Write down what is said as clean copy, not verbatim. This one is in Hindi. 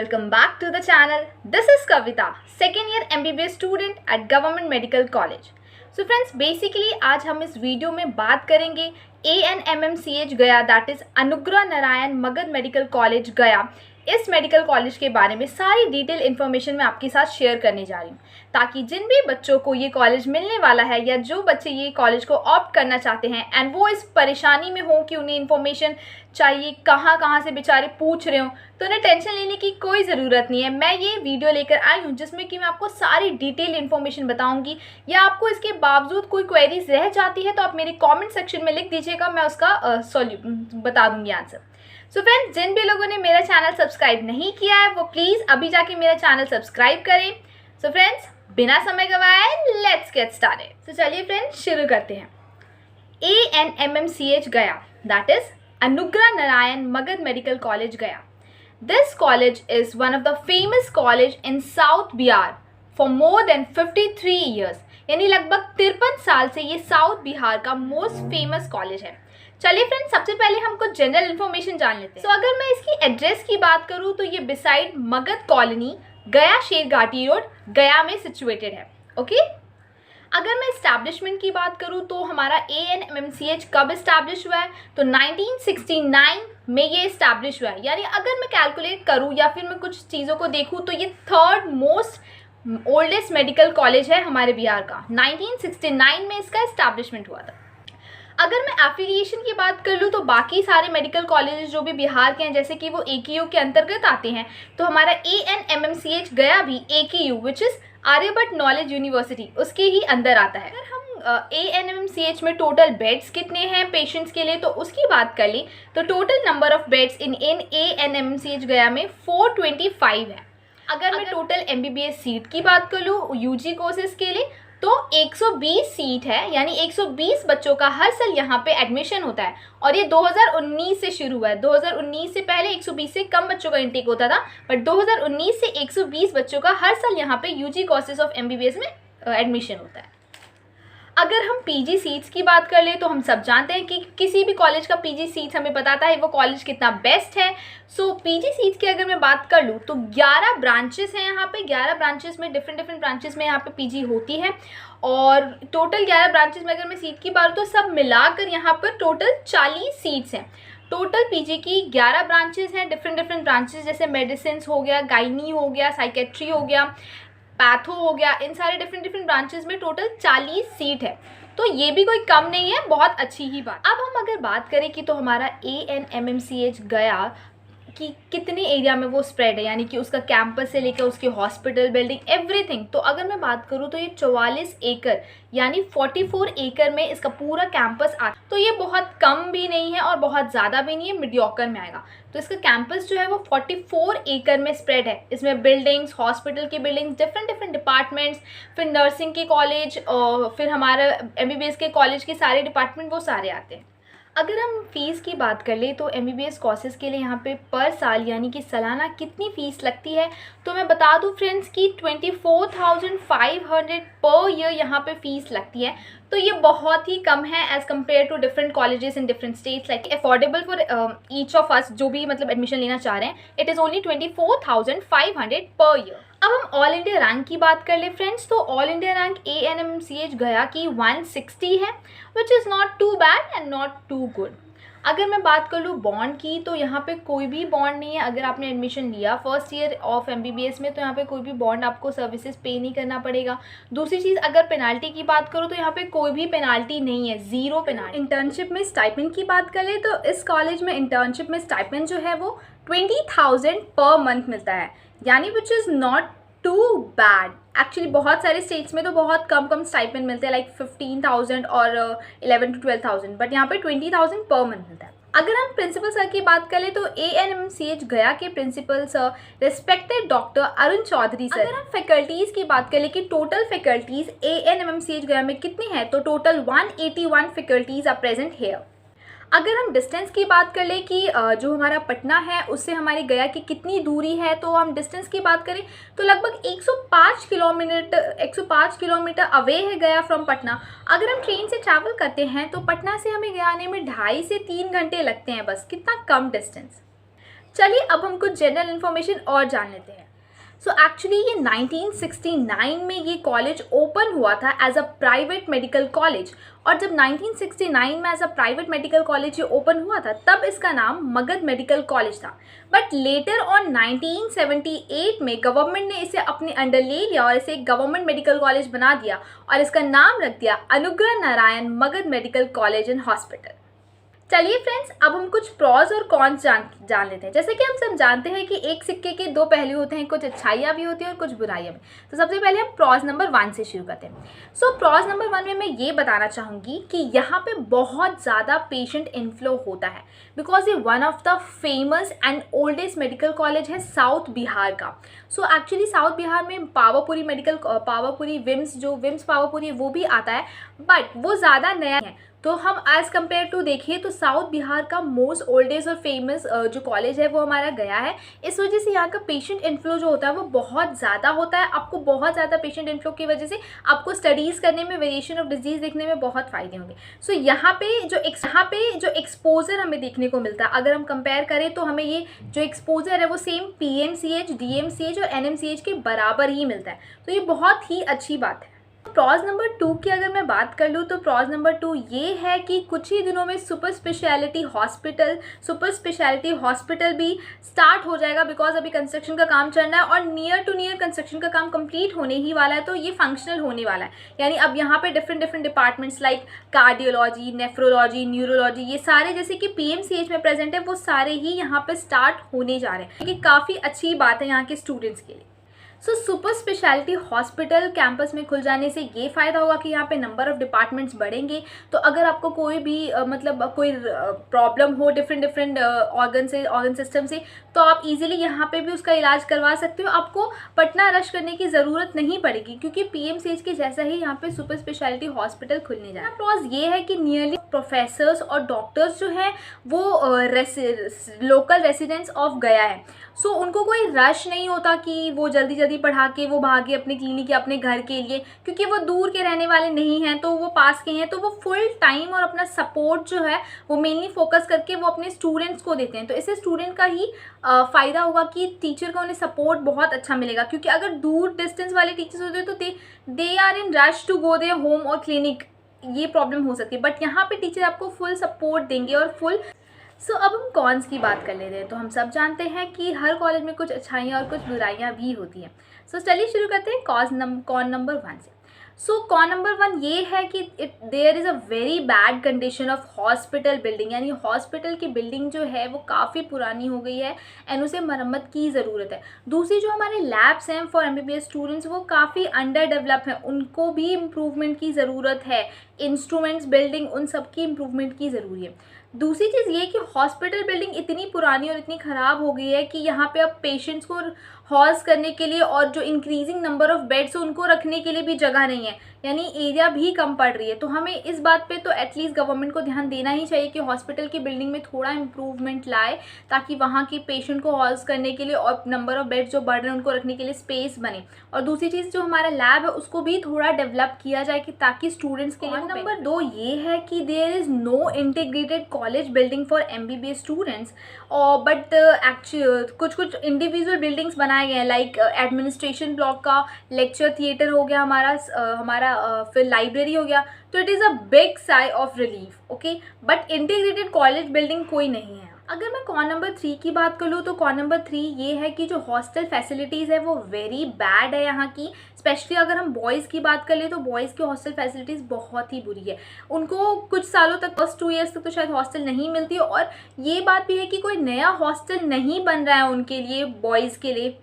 welcome back to the channel. This is Kavita, second year MBBS student at Government Medical College. So friends, basically आज हम इस वीडियो में बात करेंगे ANMMCH गया, that is Anugrah Narayan Magadh medical college गया। इस मेडिकल कॉलेज के बारे में सारी डिटेल इन्फॉर्मेशन मैं आपके साथ शेयर करने जा रही हूँ, ताकि जिन भी बच्चों को ये कॉलेज मिलने वाला है या जो बच्चे ये कॉलेज को ऑप्ट करना चाहते हैं एंड वो इस परेशानी में हो कि उन्हें इन्फॉर्मेशन चाहिए, कहाँ से बेचारे पूछ रहे हो, तो उन्हें टेंशन लेने की कोई ज़रूरत नहीं है। मैं ये वीडियो लेकर आई हूँ जिसमें कि मैं आपको सारी डिटेल इन्फॉर्मेशन बताऊँगी, या आपको इसके बावजूद कोई क्वेरीज रह जाती है तो आप मेरे कॉमेंट सेक्शन में लिख दीजिएगा, मैं उसका बता दूँगी आंसर। सो फ्रेंड्स, जिन भी लोगों ने मेरा चैनल सब्सक्राइब नहीं किया है वो प्लीज़ अभी जाके मेरा चैनल सब्सक्राइब करें। सो फ्रेंड्स, बिना समय गवाए लेट्स गेट स्टार्टेड। तो चलिए फ्रेंड्स, शुरू करते हैं। ANMMCH गया, that is Anugrah Narayan Magadh medical college गया। This college is one of the famous college in South Bihar for more than 53 years। यानी लगभग 53 साल से ये साउथ बिहार का मोस्ट फेमस कॉलेज है। चलिए फ्रेंड्स, सबसे पहले हम कुछ जनरल इन्फॉर्मेशन जान लेते हैं। तो अगर मैं इसकी एड्रेस की बात करूँ तो ये बिसाइड मगध कॉलोनी, गया शेरघाटी रोड, गया में सिचुएटेड है। ओके, अगर मैं इस्टेब्लिशमेंट की बात करूँ तो हमारा ANMMCH कब इस्टेब्लिश हुआ है, तो 1969 में ये इस्टेब्लिश हुआ है। यानी अगर मैं कैलकुलेट करूँ या फिर मैं कुछ चीज़ों को देखूँ तो ये third most oldest medical college है हमारे बिहार का। 1969 में इसका इस्टेब्लिशमेंट हुआ था। अगर मैं एफिलिएशन की बात कर लूँ तो बाकी सारे मेडिकल कॉलेजेस जो भी बिहार के हैं, जैसे कि वो AKU के अंतर्गत आते हैं, तो हमारा ANMMCH गया भी AKU which is Aryabhatta knowledge university, उसके ही अंदर आता है। अगर हम ANMMCH में टोटल बेड्स कितने हैं पेशेंट्स के लिए, तो उसकी बात कर लें तो total number of beds in ANMMCH गया में 425 है। अगर मैं टोटल MBBS सीट की बात कर लूँ UG कोर्सेज के लिए तो 120 सीट है, यानी 120 बच्चों का हर साल यहाँ पे एडमिशन होता है। और ये 2019 से शुरू हुआ है। 2019 से पहले 120 से कम बच्चों का इंटेक होता था, बट 2019 से 120 बच्चों का हर साल यहाँ पे UG कोर्सेज ऑफ MBBS में एडमिशन होता है। अगर हम PG सीट्स की बात कर ले तो हम सब जानते हैं कि किसी भी कॉलेज का PG सीट्स हमें बताता है वो कॉलेज कितना बेस्ट है। सो PG सीट्स की अगर मैं बात कर लूँ तो 11 ब्रांचेस हैं यहाँ पे। 11 ब्रांचेस में डिफरेंट ब्रांचेस में यहाँ पे PG होती है, और टोटल 11 ब्रांचेस में अगर मैं सीट की बात तो सब मिलाकर यहाँ पर टोटल 40 सीट्स हैं। टोटल PG की 11 ब्रांचेस हैं, डिफरेंट ब्रांचेस, जैसे मेडिसिन हो गया, गाइनी हो गया, साइकेट्री हो गया, पैथो हो गया, इन सारे डिफरेंट ब्रांचेस में टोटल 40 सीट है। तो ये भी कोई कम नहीं है, बहुत अच्छी ही बात। अब हम अगर बात करें कि तो हमारा ANMMCH गया कि कितने एरिया में वो स्प्रेड है, यानी कि उसका कैंपस से लेकर उसकी हॉस्पिटल, बिल्डिंग, एवरीथिंग, तो अगर मैं बात करूँ तो ये 44 एकड़ यानी 44 एकड़ में इसका पूरा कैंपस आता। तो ये बहुत कम भी नहीं है और बहुत ज़्यादा भी नहीं है, मीडियोकर में आएगा। तो इसका कैंपस जो है वो 44 एकड़ में स्प्रेड है। इसमें बिल्डिंग्स, हॉस्पिटल की बिल्डिंग्स, डिफरेंट डिपार्टमेंट्स, फिर नर्सिंग के कॉलेज और फिर हमारा MBBS के कॉलेज के सारे डिपार्टमेंट वो सारे आते हैं। अगर हम फीस की बात कर ले तो MBBS कोर्सेज के लिए यहाँ पे पर साल यानी कि सालाना कितनी फ़ीस लगती है, तो मैं बता दूँ फ्रेंड्स कि 24,500 पर ईयर यहाँ पे फ़ीस लगती है। तो ये बहुत ही कम है as compare to different colleges in different states, like affordable for each of us जो भी मतलब एडमिशन लेना चाह रहे हैं। It is only 24,500 per year. अब हम ऑल इंडिया रैंक की बात कर ले फ्रेंड्स, तो ऑल इंडिया रैंक ANMMCH गया की 160 है, which is not too bad and not too good. अगर मैं बात कर लूँ बॉन्ड की तो यहाँ पे कोई भी बॉन्ड नहीं है। अगर आपने एडमिशन लिया फर्स्ट ईयर ऑफ MBBS में तो यहाँ पे कोई भी बॉन्ड आपको सर्विसेज पे नहीं करना पड़ेगा। दूसरी चीज़, अगर पेनाल्टी की बात करूँ तो यहाँ पे कोई भी पेनाल्टी नहीं है, ज़ीरो पेनाल्टी। इंटर्नशिप में स्टाइपेंड की बात कर ले तो इस कॉलेज में इंटर्नशिप में स्टाइपेंड जो है वो 20,000 पर मंथ मिलता है, यानी which is not too bad. Actually बहुत सारे स्टेट्स में तो बहुत कम स्टाइपेंड मिलते हैं, लाइक 15,000 और 11 to 12,000, बट यहाँ पे 20,000 पर मंथ मिलता है। अगर हम प्रिंसिपल सर की बात करें तो ANMMCH गया के principal sir respected doctor Arun Chaudhary sir. अगर हम फैकल्टीज़ की बात करें कि टोटल फैकल्टीज़ ANMMCH गया में कितनी है, तो total 181 faculties are present here. अगर हम डिस्टेंस की बात कर लें कि जो हमारा पटना है उससे हमारे गया की कितनी दूरी है, तो हम डिस्टेंस की बात करें तो लगभग 105 किलोमीटर अवे है गया फ्रॉम पटना। अगर हम ट्रेन से ट्रैवल करते हैं तो पटना से हमें गया आने में 2.5 से 3 घंटे लगते हैं बस। कितना कम डिस्टेंस। चलिए अब हम कुछ जनरल इन्फॉर्मेशन और जान लेते हैं। सो एक्चुअली ये 1969 में ये कॉलेज ओपन हुआ था as a private medical college, और जब 1969 में as a private medical college ये ओपन हुआ था तब इसका नाम मगध मेडिकल कॉलेज था। बट लेटर ऑन 1978 में गवर्नमेंट ने इसे अपने अंडर ले लिया और इसे एक गवर्नमेंट मेडिकल कॉलेज बना दिया और इसका नाम रख दिया Anugrah Narayan Magadh medical college and hospital. चलिए फ्रेंड्स, अब हम कुछ प्रॉज और कॉन्स जान लेते हैं। जैसे कि हम सब जानते हैं कि एक सिक्के के दो पहलू होते हैं, कुछ अच्छाइयाँ भी होती हैं और कुछ बुराइयाँ भी। तो सबसे पहले हम प्रॉज नंबर 1 से शुरू करते हैं। सो प्रॉज नंबर 1 में मैं ये बताना चाहूँगी कि यहाँ पे बहुत ज़्यादा पेशेंट इनफ्लो होता है, बिकॉज ये one of the famous and oldest medical college है साउथ बिहार का। सो एक्चुअली साउथ बिहार में पावापुरी विम्स पावापुरी वो भी आता है, बट वो ज़्यादा नया है। तो हम एज़ कम्पेयर टू देखें तो साउथ बिहार का मोस्ट ओल्डेस्ट और फेमस जो कॉलेज है वो हमारा गया है। इस वजह से यहाँ का पेशेंट इनफ्लो जो होता है वो बहुत ज़्यादा होता है। आपको बहुत ज़्यादा पेशेंट इनफ्लो की वजह से आपको स्टडीज़ करने में, वेरिएशन ऑफ डिजीज़ देखने में बहुत फ़ायदे होंगे। सो यहाँ पे जो एक्सपोजर हमें देखने को मिलता है, अगर हम कंपेयर करें तो हमें ये जो एक्सपोजर है वो सेम PMCH, DMCH और NMCH के बराबर ही मिलता है। तो ये बहुत ही अच्छी बात है। प्रॉज नंबर 2 की अगर मैं बात कर लूँ तो प्रॉज नंबर 2 ये है कि कुछ ही दिनों में सुपर स्पेशलिटी हॉस्पिटल भी स्टार्ट हो जाएगा, बिकॉज अभी कंस्ट्रक्शन का काम चल रहा है और नियर टू नियर कंस्ट्रक्शन का काम कंप्लीट होने ही वाला है। तो ये फंक्शनल होने वाला है, यानी अब यहाँ पे different departments like cardiology, nephrology, neurology, ये सारे जैसे कि PMCH में प्रेजेंट है वो सारे ही यहाँ पे स्टार्ट होने जा रहे हैं। ये काफ़ी अच्छी बात है यहाँ के स्टूडेंट्स के लिए। So super speciality hospital campus में खुल जाने से ये फ़ायदा होगा कि यहाँ पे नंबर ऑफ़ डिपार्टमेंट्स बढ़ेंगे। तो अगर आपको कोई भी कोई प्रॉब्लम हो डिफरेंट ऑर्गन सिस्टम से, तो आप इजीली यहाँ पे भी उसका इलाज करवा सकते हो। आपको पटना रश करने की ज़रूरत नहीं पड़ेगी, क्योंकि PMCH के जैसा ही यहाँ पे सुपर स्पेशलिटी हॉस्पिटल खुलने जा रहा है। प्रॉज ये है कि नियरली प्रोफेसर्स और डॉक्टर्स जो हैं वो लोकल रेसिडेंट्स ऑफ गया है। सो उनको कोई रश नहीं होता कि वो जल्दी पढ़ा के वो भागे अपने क्लिनिक या अपने घर के लिए, क्योंकि वो दूर के रहने वाले नहीं हैं, तो वो पास के हैं। तो वो फुल टाइम और अपना सपोर्ट जो है वो मेनली फोकस करके वो अपने स्टूडेंट्स को देते हैं। तो इससे स्टूडेंट का ही फ़ायदा होगा कि टीचर का उन्हें सपोर्ट बहुत अच्छा मिलेगा, क्योंकि अगर दूर डिस्टेंस वाले टीचर्स होते हैं तो they are in rush to go their home और क्लिनिक, ये प्रॉब्लम हो सकती है। बट यहाँ पे टीचर आपको फुल सपोर्ट देंगे और फुल। सो अब हम कॉन्स की बात कर लेते हैं। तो हम सब जानते हैं कि हर कॉलेज में कुछ अच्छाइयाँ और कुछ बुराइयाँ भी होती हैं। सो चलिए शुरू करते हैं कॉन नंबर 1 से। सो कॉन नंबर 1 ये है कि there is a very bad condition of hospital building, यानी हॉस्पिटल की बिल्डिंग जो है वो काफ़ी पुरानी हो गई है एंड उसे मरम्मत की ज़रूरत है। दूसरी जो हमारे लैब्स हैं फॉर MBBS स्टूडेंट्स वो काफ़ी अंडर डेवलप हैं, उनको भी इम्प्रूवमेंट की ज़रूरत है। इंस्ट्रूमेंट्स, बिल्डिंग, उन सब की इम्प्रूवमेंट की ज़रूरी है। दूसरी चीज़ ये कि हॉस्पिटल बिल्डिंग इतनी पुरानी और इतनी ख़राब हो गई है कि यहाँ पे अब पेशेंट्स को हॉल्स करने के लिए और जो इंक्रीजिंग नंबर ऑफ़ बेड्स उनको रखने के लिए भी जगह नहीं है, यानी एरिया भी कम पड़ रही है। तो हमें इस बात पे तो एटलीस्ट गवर्नमेंट को ध्यान देना ही चाहिए कि हॉस्पिटल की बिल्डिंग में थोड़ा इम्प्रूवमेंट लाए, ताकि वहाँ के पेशेंट को हॉल्स करने के लिए और नंबर ऑफ़ बेड्स जो बढ़ रहे हैं उनको रखने के लिए स्पेस बने। और दूसरी चीज़ जो हमारा लैब है उसको भी थोड़ा डेवलप किया जाए कि ताकि स्टूडेंट्स के लिए। नंबर 2 ये है कि there is no integrated college building for MBBS students, और बट कुछ इंडिविजुअल बिल्डिंग्स बनाए गए हैं, लाइक एडमिनिस्ट्रेशन ब्लॉक का, लेक्चर थिएटर हो गया हमारा फिर लाइब्रेरी हो गया। तो it is a big sigh of relief, okay, but integrated college building कोई नहीं है। अगर मैं कॉन नंबर 3 की बात कर लूँ तो कॉन नंबर 3 ये है कि जो हॉस्टल फैसिलिटीज़ है वो वेरी बैड है यहाँ की। स्पेशली अगर हम बॉयज़ की बात कर ले तो बॉयज़ की हॉस्टल फैसिलिटीज़ बहुत ही बुरी है। उनको कुछ सालों तक, फर्स्ट 2 ईयर्स तक तो शायद हॉस्टल नहीं मिलती, और ये बात भी है कि कोई नया हॉस्टल नहीं बन रहा है उनके लिए, बॉयज़ के लिए।